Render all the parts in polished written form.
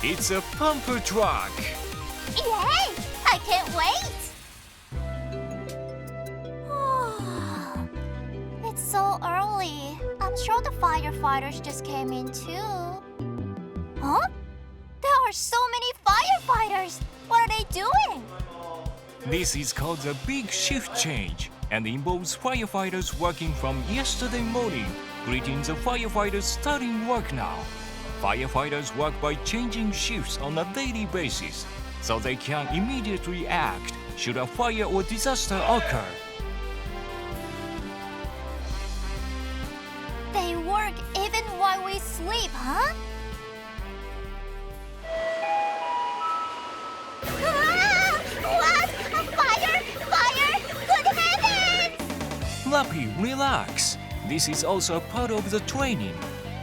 It's a pumper truck. Yay! I can't wait! It's so early. I'm sure the firefighters just came in too. Huh? There are so many firefighters! What are they doing? This is called a big shift change and involves firefighters working from yesterday morning, greeting the firefighters starting work now. Firefighters work by changing shifts on a daily basis, so they can immediately act should a fire or disaster occur. They work even while we sleep, huh? Ah! What? A fire! Fire! Good heavens! Lappy, relax. This is also part of the training.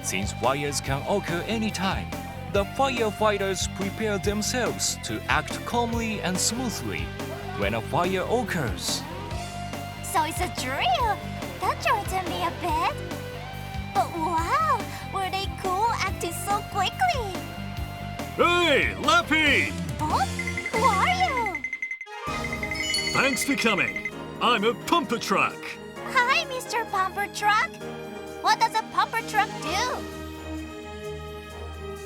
Since fires can occur anytime, the firefighters prepare themselves to act calmly and smoothly when a fire occurs. So it's a drill. That jarred me a bit. But wow, were they cool acting so quickly? Hey, Lappy! Huh? Who are you? Thanks for coming. I'm a pumper truck. Hi, Mr. Pumper Truck. What does a pumper truck do?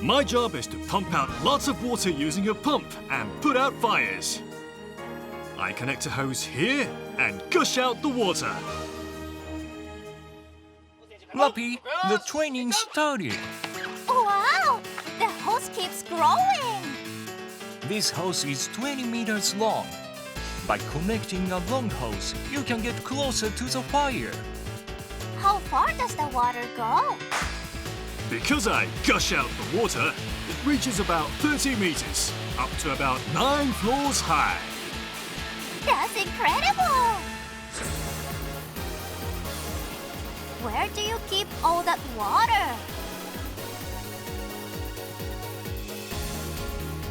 My job is to pump out lots of water using a pump and put out fires. I connect a hose here and gush out the water. Lappy, the training started. Wow, the hose keeps growing. This hose is 20 meters long. By connecting a long hose, you can get closer to the fire. How far does the water go? Because I gush out the water, it reaches about 30 meters, up to about 9 floors high. That's incredible! Where do you keep all that water?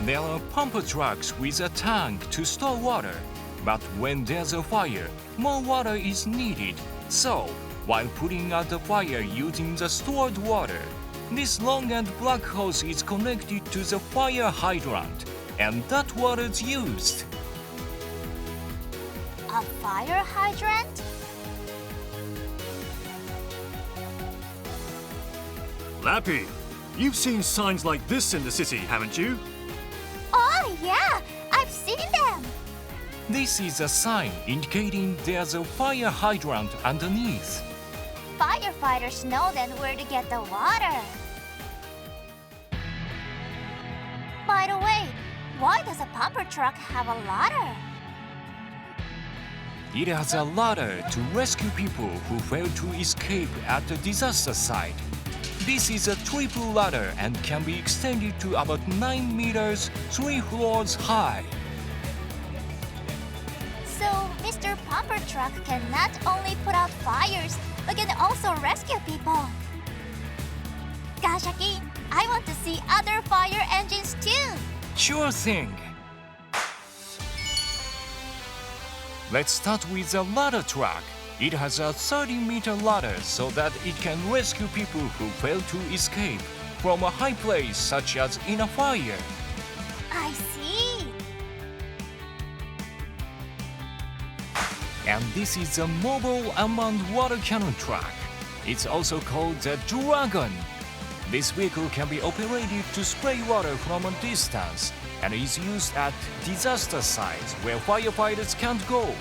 There are pumper trucks with a tank to store water. But when there's a fire, more water is needed. So, while putting out the fire using the stored water, this long and black hose is connected to the fire hydrant, and that water is used. A fire hydrant? Lappy, you've seen signs like this in the city, haven't you? Oh yeah, I've seen them. This is a sign indicating there's a fire hydrant underneath. Firefighters know then where to get the water. By the way, why does a pumper truck have a ladder? It has a ladder to rescue people who fail to escape at the disaster site. This is a triple ladder and can be extended to about 9 meters, 3 floors high. So, Mr. Pumper Truck can not only put out fires, but can also rescue people. Gashaki, I want to see other fire engines too. Sure thing. Let's start with the ladder truck. It has a 30-meter ladder so that it can rescue people who fail to escape from a high place such as in a fire. I see. And this is a mobile unmanned water cannon truck. It's also called the Dragon. This vehicle can be operated to spray water from a distance and is used at disaster sites where firefighters can't go.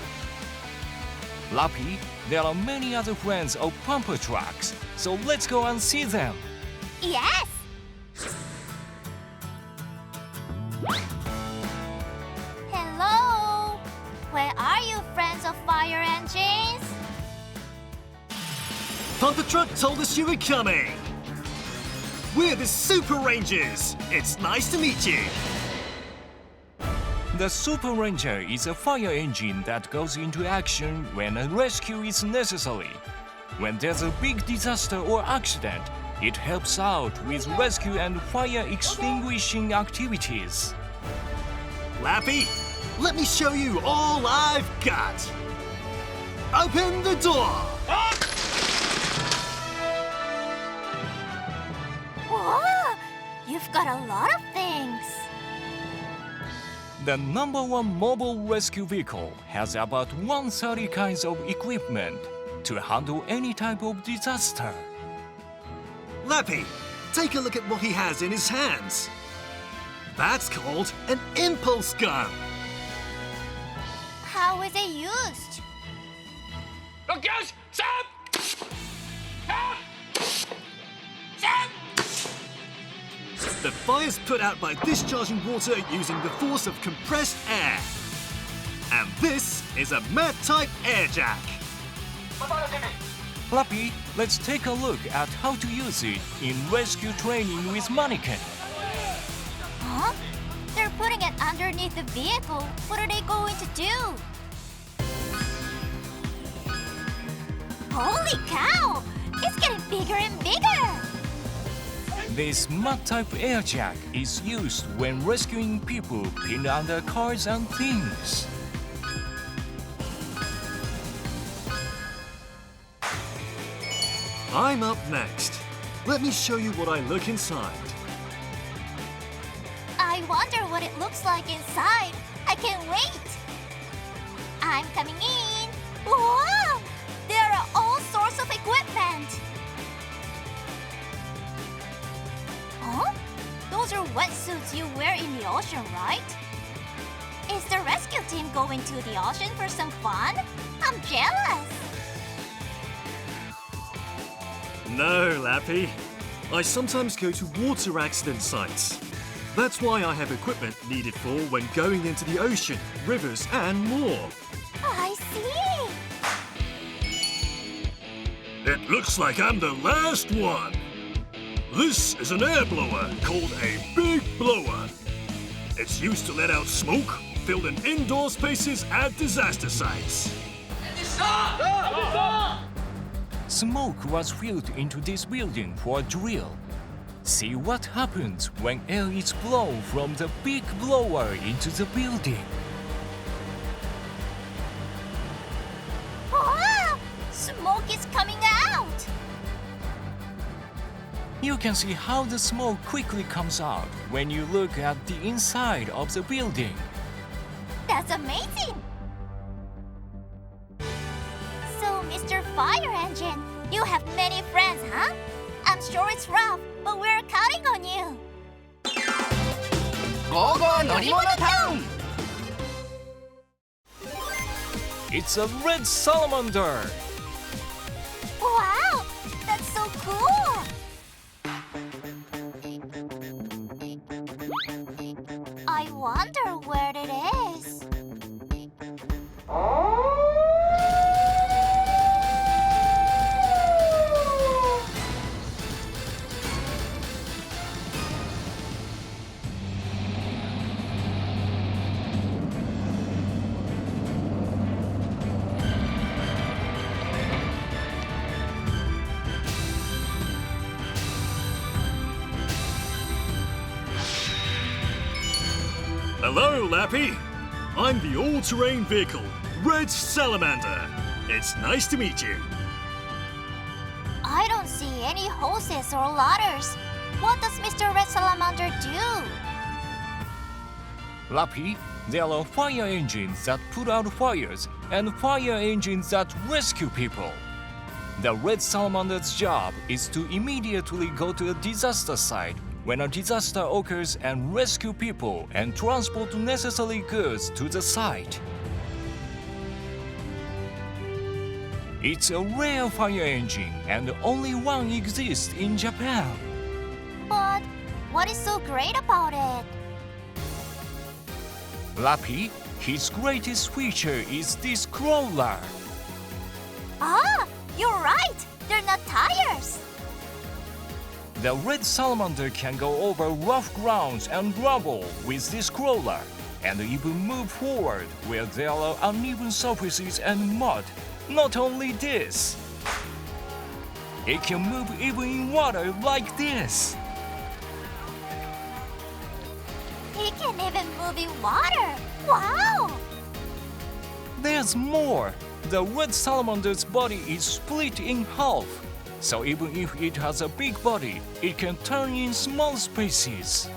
Lappy, there are many other friends of pumper trucks, so let's go and see them. Yes! Hello! Where are you, friends of fire engines? Pumper truck told us you were coming. We're the Super Rangers. It's nice to meet you. The Super Ranger is a fire engine that goes into action when a rescue is necessary. When there's a big disaster or accident, it helps out with rescue and fire extinguishing activities. Lappy, let me show you all I've got. Open the door. Whoa! You You've got a lot of things. The #1 mobile rescue vehicle has about 130 kinds of equipment to handle any type of disaster. Lappy, take a look at what he has in his hands. That's called an impulse gun. How is it used? The fire's put out by discharging water using the force of compressed air. And this is a mat-type air jack. Lappy, let's take a look at how to use it in rescue training with mannequin. Huh? They're putting it underneath the vehicle. What are they going to do? Holy cow! It's getting bigger and bigger! This mat-type air jack is used when rescuing people pinned under cars and things. I'm up next. Let me show you what I look inside. I wonder what it looks like inside. I can't wait! I'm coming in! Wow! There are all sorts of equipment! Huh? Those are wetsuits you wear in the ocean, right? Is the rescue team going to the ocean for some fun? I'm jealous! No, Lappy. I sometimes go to water accident sites. That's why I have equipment needed for when going into the ocean, rivers, and more. I see! It looks like I'm the last one. This is an air blower called a big blower. It's used to let out smoke filled in indoor spaces at disaster sites. Smoke was filled into this building for a drill. See what happens when air is blown from the big blower into the building. Wow! Smoke is coming out! You can see how the smoke quickly comes out when you look at the inside of the building. That's amazing! So, Mr. Fire Engine, you have many friends, huh? I'm sure it's rough, but we're counting on you. It's a red salamander! Wow! That's so cool! I wonder where it is. Hello, Lappy. I'm the all-terrain vehicle, Red Salamander. It's nice to meet you. I don't see any hoses or ladders. What does Mr. Red Salamander do? Lappy, there are fire engines that put out fires and fire engines that rescue people. The Red Salamander's job is to immediately go to a disaster site when a disaster occurs and rescue people and transport necessary goods to the site. It's a rare fire engine and only one exists in Japan. But what is so great about it? Lappy, his greatest feature is this crawler. Ah, you're right! They're not tires! The Red Salamander can go over rough grounds and gravel with this crawler, and even move forward where there are uneven surfaces and mud. Not only this, it can move even in water like this. He can even move in water! Wow! There's more. The Red Salamander's body is split in half. So even if it has a big body, it can turn in small spaces.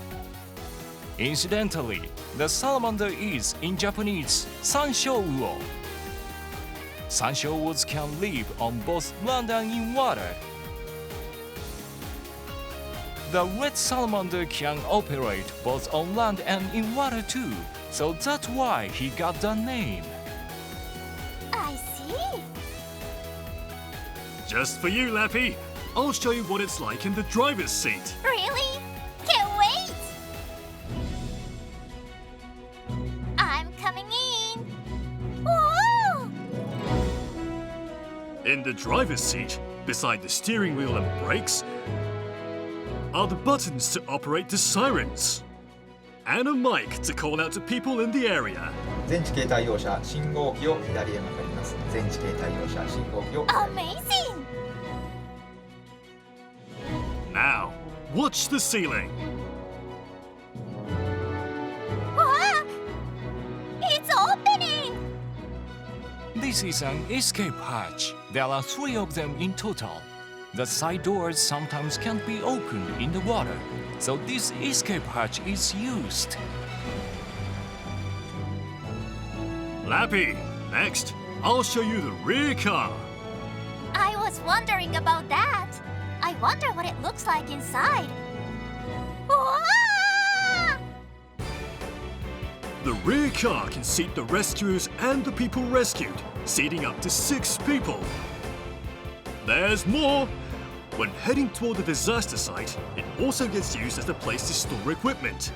Incidentally, the salamander is, in Japanese, sanshouuo. Sanshouuos can live on both land and in water. The red salamander can operate both on land and in water too, so that's why he got the name. I see. Just for you, Lappy. I'll show you what it's like in the driver's seat. Really? Can't wait! I'm coming in. Whoa! In the driver's seat, beside the steering wheel and brakes, are the buttons to operate the sirens. And a mic to call out to people in the area. 全地形対応車信号機を左へ曲がります。全地形対応車信号機を Amazing! Now, watch the ceiling. Wow! It's opening! This is an escape hatch. There are 3 of them in total. The side doors sometimes can't be opened in the water, so this escape hatch is used. Lappy, next, I'll show you the rear car. I was wondering about that. I wonder what it looks like inside. Wow! The rear car can seat the rescuers and the people rescued, seating up to 6 people. There's more! When heading toward the disaster site, it also gets used as a place to store equipment.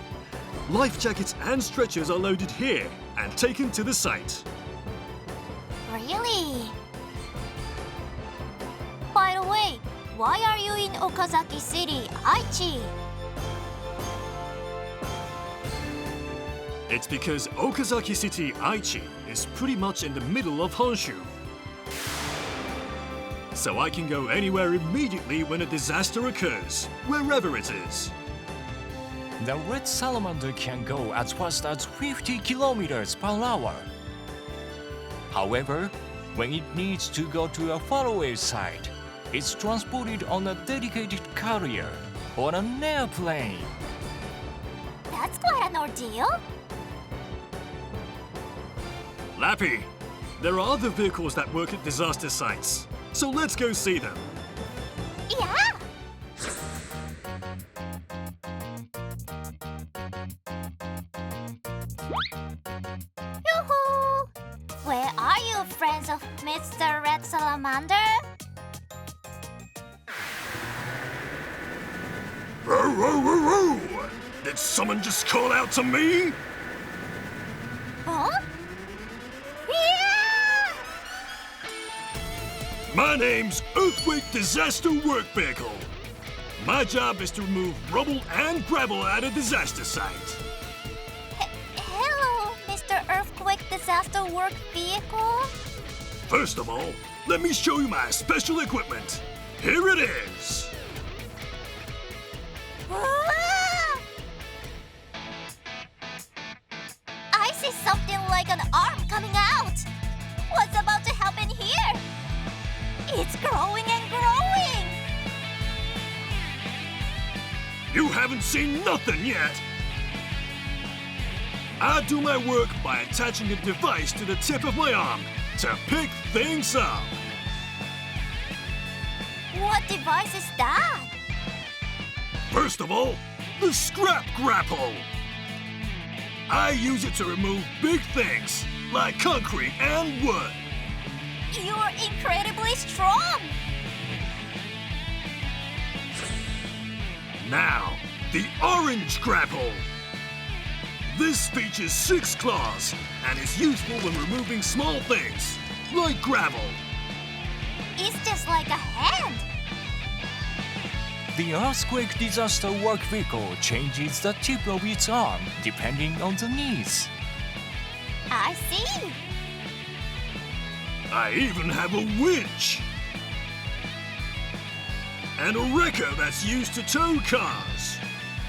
Life jackets and stretchers are loaded here and taken to the site. Really? By the way, why are you in Okazaki City, Aichi? It's because Okazaki City, Aichi is pretty much in the middle of Honshu. So I can go anywhere immediately when a disaster occurs, wherever it is. The red salamander can go as fast as 50 kilometers per hour. However, when it needs to go to a faraway site, it's transported on a dedicated carrier or an airplane. That's quite an ordeal. Lappy, there are other vehicles that work at disaster sites, so let's go see them. Yeah! Yoo-hoo! Where are you, friends of Mr. Red Salamander? Row, row, row, row! Did someone just call out to me? Huh? Yeah! My name's Earthquake Disaster Work Vehicle. My job is to remove rubble and gravel at a disaster site. Hello, Mr. Earthquake Disaster Work Vehicle. First of all, let me show you my special equipment. Here it is. Ah! I see something like an arm coming out. What's about to happen here? It's growing and growing. You haven't seen nothing yet. I do my work by attaching a device to the tip of my arm to pick things up. What device is that? First of all, the scrap grapple. I use it to remove big things like concrete and wood. You're incredibly strong. Now, the orange grapple. This features 6 claws and is useful when removing small things, like gravel. It's just like a hand. The Earthquake Disaster Work Vehicle changes the tip of its arm depending on the needs. I see. I even have a winch. And a wrecker that's used to tow cars.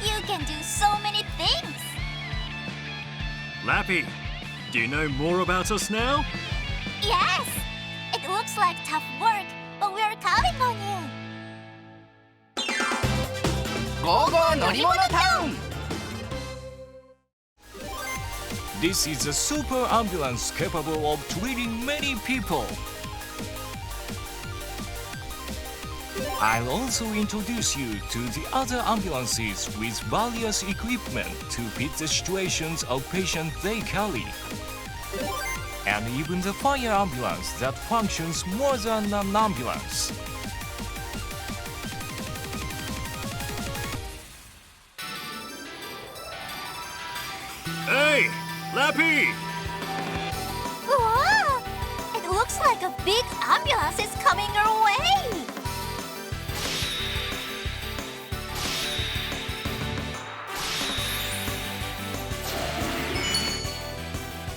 You can do so many things. Lappy, do you know more about us now? Yes. It looks like tough work, but we're counting on you. ゴーゴー乗り物タウン This is a super ambulance capable of treating many people. I'll also introduce you to the other ambulances with various equipment to fit the situations of patients they carry. And even the fire ambulance that functions more than an ambulance. Hey, Lappy! Wow! It looks like a big ambulance is coming our way!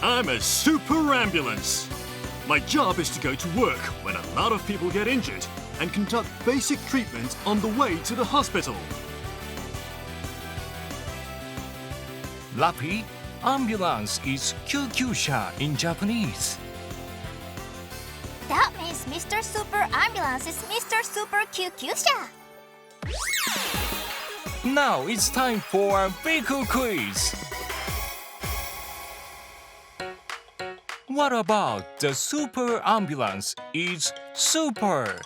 I'm a super ambulance. My job is to go to work when a lot of people get injured and conduct basic treatment on the way to the hospital. Lappy, ambulance is kyukyusha in Japanese. That means Mr. Super Ambulance is Mr. Super Kyukyusha. Now it's time for a Biku quiz. What about the super ambulance is super?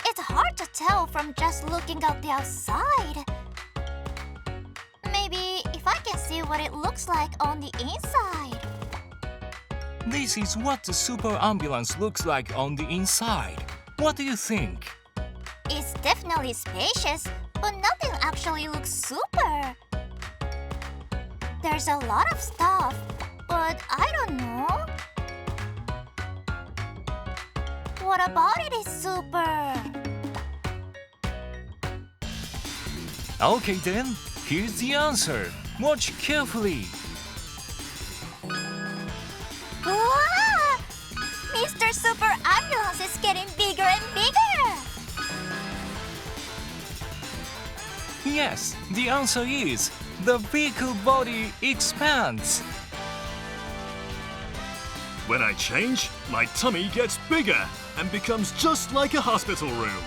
It's hard to tell from just looking out the outside. Maybe if I can see what it looks like on the inside. This is what the super ambulance looks like on the inside. What do you think? It's definitely spacious, but nothing actually looks super. There's a lot of stuff, but I don't know. What about it is super? Okay then, here's the answer. Watch carefully. Wow! Mr. Super Ambulance is getting bigger and bigger! Yes, the answer is the vehicle body expands. When I change, my tummy gets bigger and becomes just like a hospital room.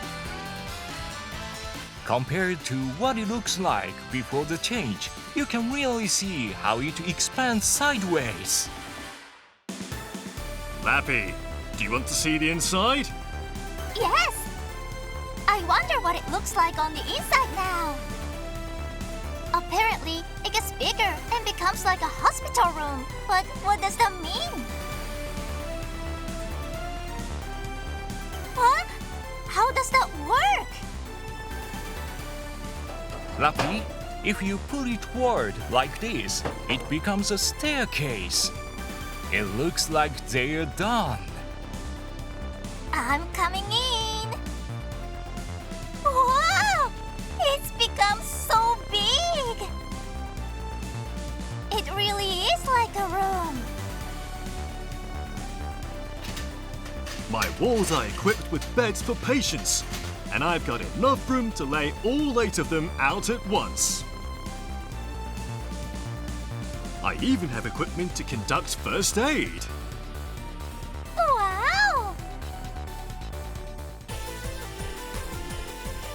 Compared to what it looks like before the change, you can really see how it expands sideways. Lappy, do you want to see the inside? Yes! I wonder what it looks like on the inside now. Apparently, it gets bigger and becomes like a hospital room. But what does that mean? What? How does that work? Lappy, if you pull it forward like this, it becomes a staircase. It looks like they're done. I'm coming in. Wow! It's become so big. It really is like a room. My walls are equipped with beds for patients, and I've got enough room to lay all 8 of them out at once. I even have equipment to conduct first aid. Wow!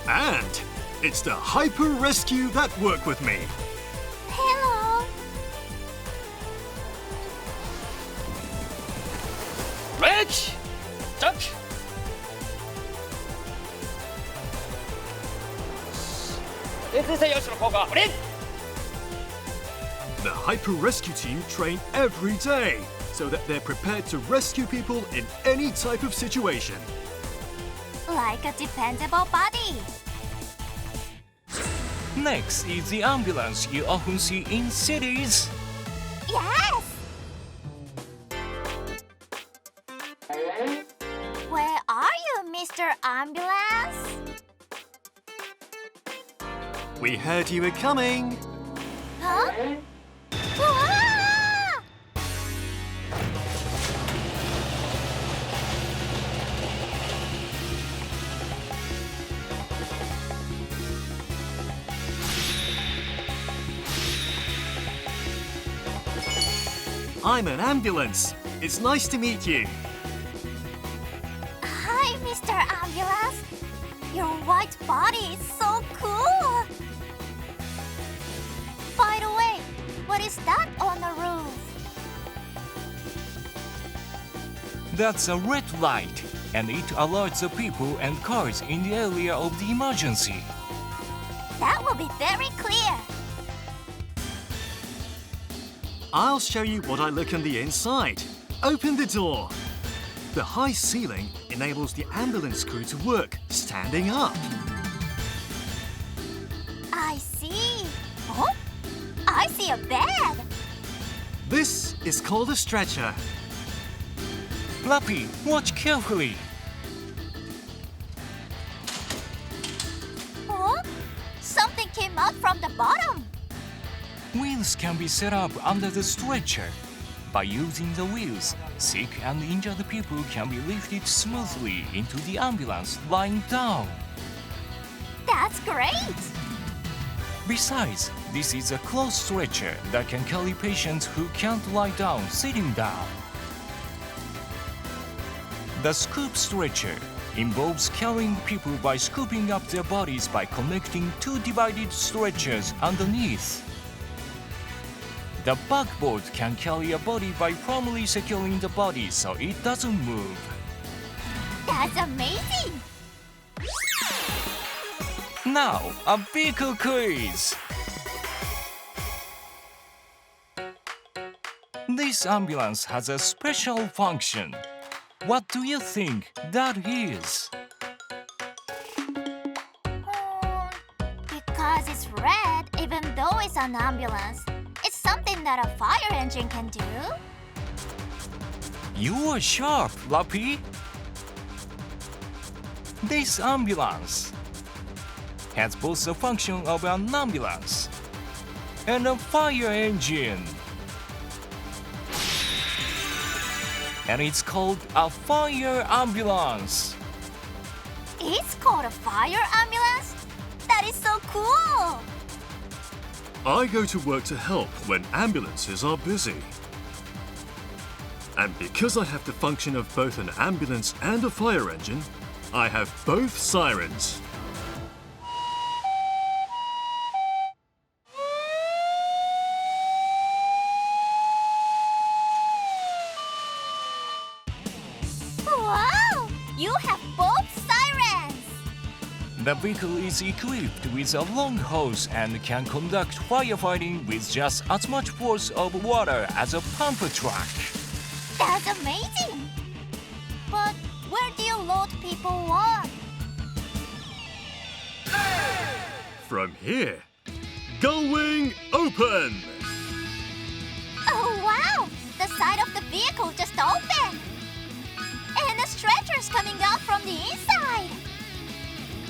And it's the Hyper Rescue that work with me. Hello. Rich! Duck! The Hyper Rescue team train every day so that they're prepared to rescue people in any type of situation. Like a dependable body. Next is the ambulance you often see in cities. Yes! Where are you, Mr. Ambulance? We heard you were coming. Huh? Wow! I'm an ambulance. It's nice to meet you. Hi, Mr. Ambulance. body is so cool! By the way, what is that on the roof? That's a red light, and it alerts the people and cars in the area of the emergency. That will be very clear. I'll show you what I look on the inside. Open the door. The high ceiling enables the ambulance crew to work standing up. I see. Oh, I see a bed. This is called a stretcher. Lappy, watch carefully. Oh, something came out from the bottom. Wheels can be set up under the stretcher. By using the wheels, sick and injured people can be lifted smoothly into the ambulance lying down. That's great. Besides, this is a closed stretcher that can carry patients who can't lie down sitting down. The scoop stretcher involves carrying people by scooping up their bodies by connecting two divided stretchers underneath. The backboard can carry a body by firmly securing the body so it doesn't move. That's amazing. Now, a vehicle quiz! This ambulance has a special function. What do you think that is? Because it's red, even though it's an ambulance, it's something that a fire engine can do. You are sharp, Lappy. This ambulance has both the function of an ambulance and a fire engine. And it's called a fire ambulance. It's called a fire ambulance? That is so cool! I go to work to help when ambulances are busy. And because I have the function of both an ambulance and a fire engine, I have both sirens. Wow! You have both sirens! The vehicle is equipped with a long hose and can conduct firefighting with just as much force of water as a pump truck. That's amazing! But where do you load people walk? From here, going open! Oh wow! The side of the vehicle just opened! And the stretcher's coming out from the inside!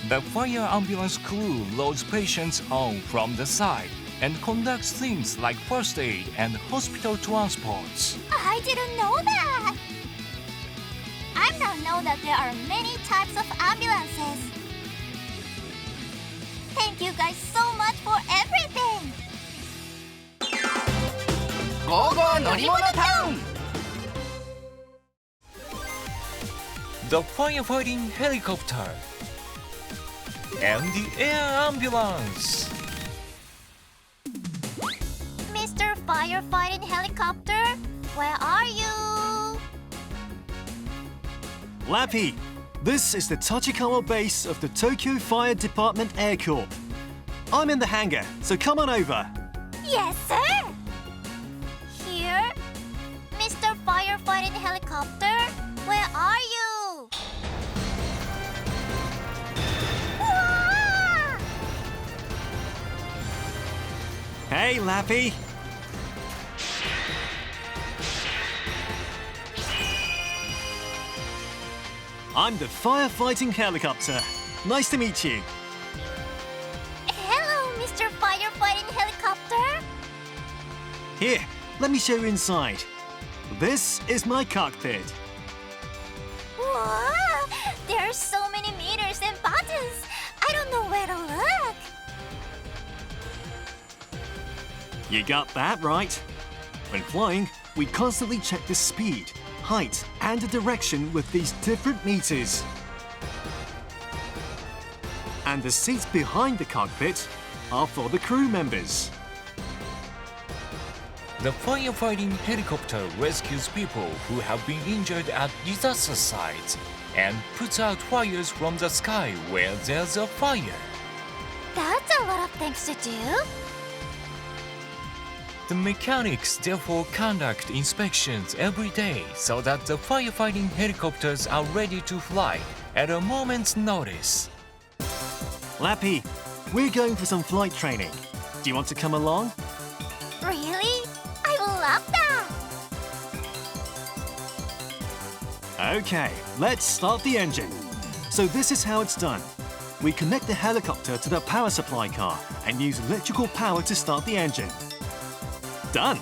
The fire ambulance crew loads patients on from the side and conducts things like first aid and hospital transports. I didn't know that! I now know that there are many types of ambulances. Thank you guys so much for everything! 55乗り物タウン The Firefighting Helicopter and the Air Ambulance. Mr. Firefighting Helicopter, where are you? Lappy, this is the Tachikawa base of the Tokyo Fire Department Air Corps. I'm in the hangar, so come on over. Yes, sir! Here? Mr. Firefighting Helicopter, where are you? Wah! Hey, Lappy. I'm the Firefighting Helicopter. Nice to meet you. Hello, Mr. Firefighting Helicopter! Here, let me show you inside. This is my cockpit. Wow! There are so many meters and buttons! I don't know where to look! You got that right. When flying, we constantly check the speed, height, and the direction with these different meters. And the seats behind the cockpit are for the crew members. The firefighting helicopter rescues people who have been injured at disaster sites and puts out fires from the sky where there's a fire. That's a lot of things to do. The mechanics therefore conduct inspections every day so that the firefighting helicopters are ready to fly at a moment's notice. Lappy, we're going for some flight training. Do you want to come along? Really? I love that! Okay, let's start the engine. So this is how it's done. We connect the helicopter to the power supply car and use electrical power to start the engine. Done.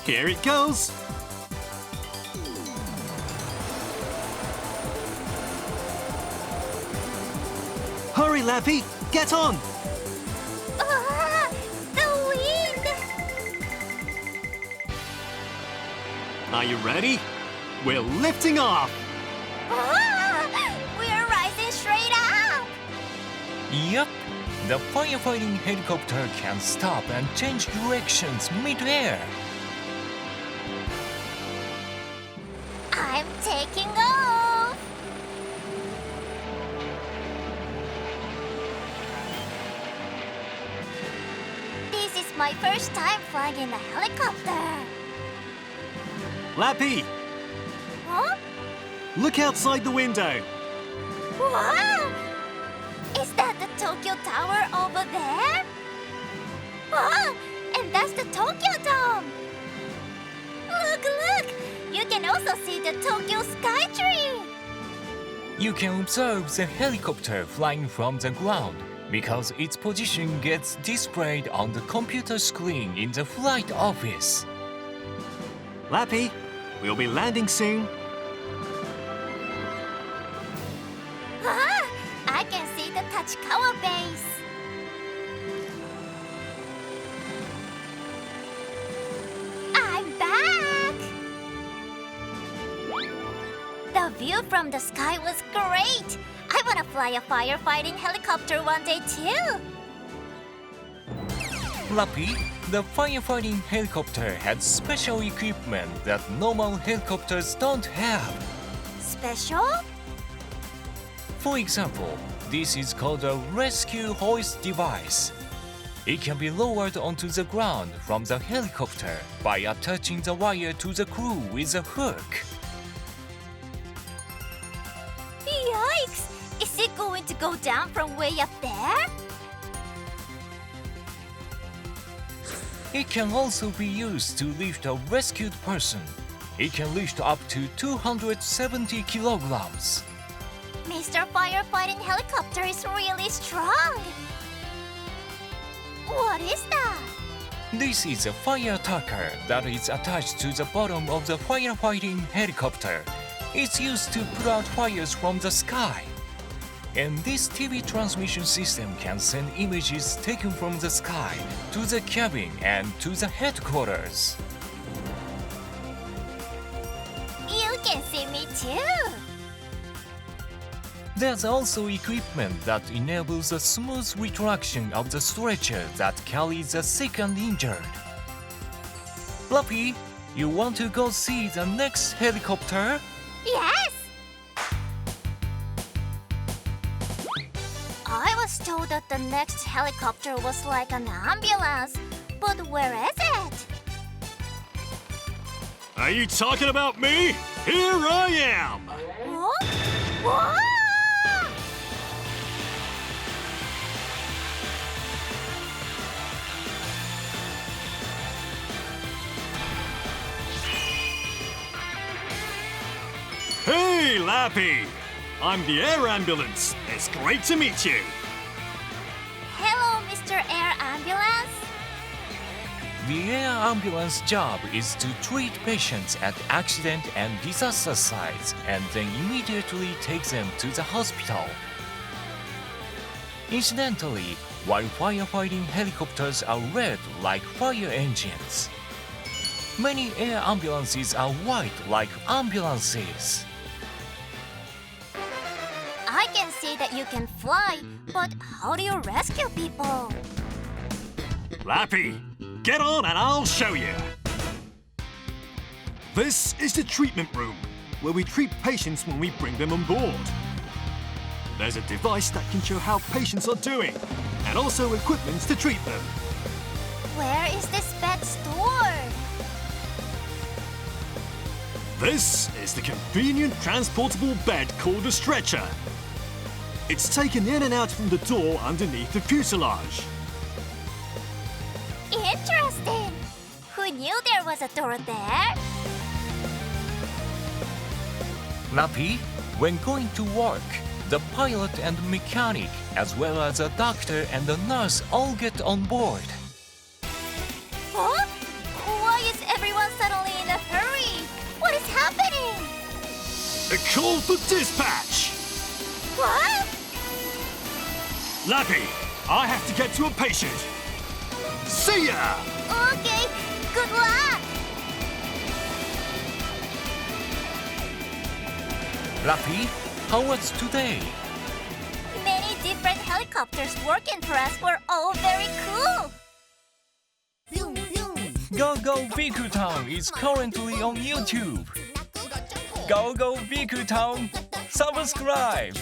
Here it goes. Hurry, Lappy, get on. Ah, the wind! Are you ready? We're lifting off. Ah, we're rising straight up! Yup, the firefighting helicopter can stop and change directions mid-air. I'm taking off! This is my first time flying in a helicopter. Lappy, Huh? look outside the window. Wow! Is that the Tokyo Tower over there? Wow! And that's the Tokyo Dome! Look, look! You can also see the Tokyo Skytree! You can observe the helicopter flying from the ground because its position gets displayed on the computer screen in the flight office. Lappy, we'll be landing soon. Ah! I can see the Tachikawa base! I'm back! The view from the sky was great! I want to fly a firefighting helicopter one day too! Lappy, the firefighting helicopter had special equipment that normal helicopters don't have. Special? For example, this is called a rescue hoist device. It can be lowered onto the ground from the helicopter by attaching the wire to the crew with a hook. Yikes! Is it going to go down from way up there? It can also be used to lift a rescued person. It can lift up to 270 kilograms. Mr. Firefighting Helicopter is really strong! What is that? This is a fire attacker that is attached to the bottom of the firefighting helicopter. It's used to put out fires from the sky. And this TV transmission system can send images taken from the sky to the cabin and to the headquarters. You can see me too! There's also equipment that enables a smooth retraction of the stretcher that carries the sick and injured. Lappy, you want to go see the next helicopter? Yes! I was told that the next helicopter was like an ambulance, but where is it? Are you talking about me? Here I am! Huh? What? Hey, Lappy! I'm the air ambulance. It's great to meet you. Hello, Mr. Air Ambulance. The air ambulance job is to treat patients at accident and disaster sites and then immediately take them to the hospital. Incidentally, while firefighting helicopters are red like fire engines, many air ambulances are white like ambulances. I can see that you can fly, but how do you rescue people? Lappy, get on and I'll show you. This is the treatment room, where we treat patients when we bring them on board. There's a device that can show how patients are doing, and also equipment to treat them. Where is this bed stored? This is the convenient transportable bed called a stretcher. It's taken in and out from the door underneath the fuselage. Interesting! Who knew there was a door there? Lappy, when going to work, the pilot and mechanic, as well as a doctor and a nurse, all get on board. Huh? Why is everyone suddenly in a hurry? What is happening? A call for dispatch! What? Lappy, I have to get to a patient. See ya! Okay, good luck! Lappy, how was today? Many different helicopters working for us were all very cool. Go Go Biku Town is currently on YouTube. Go Go Biku Town, subscribe!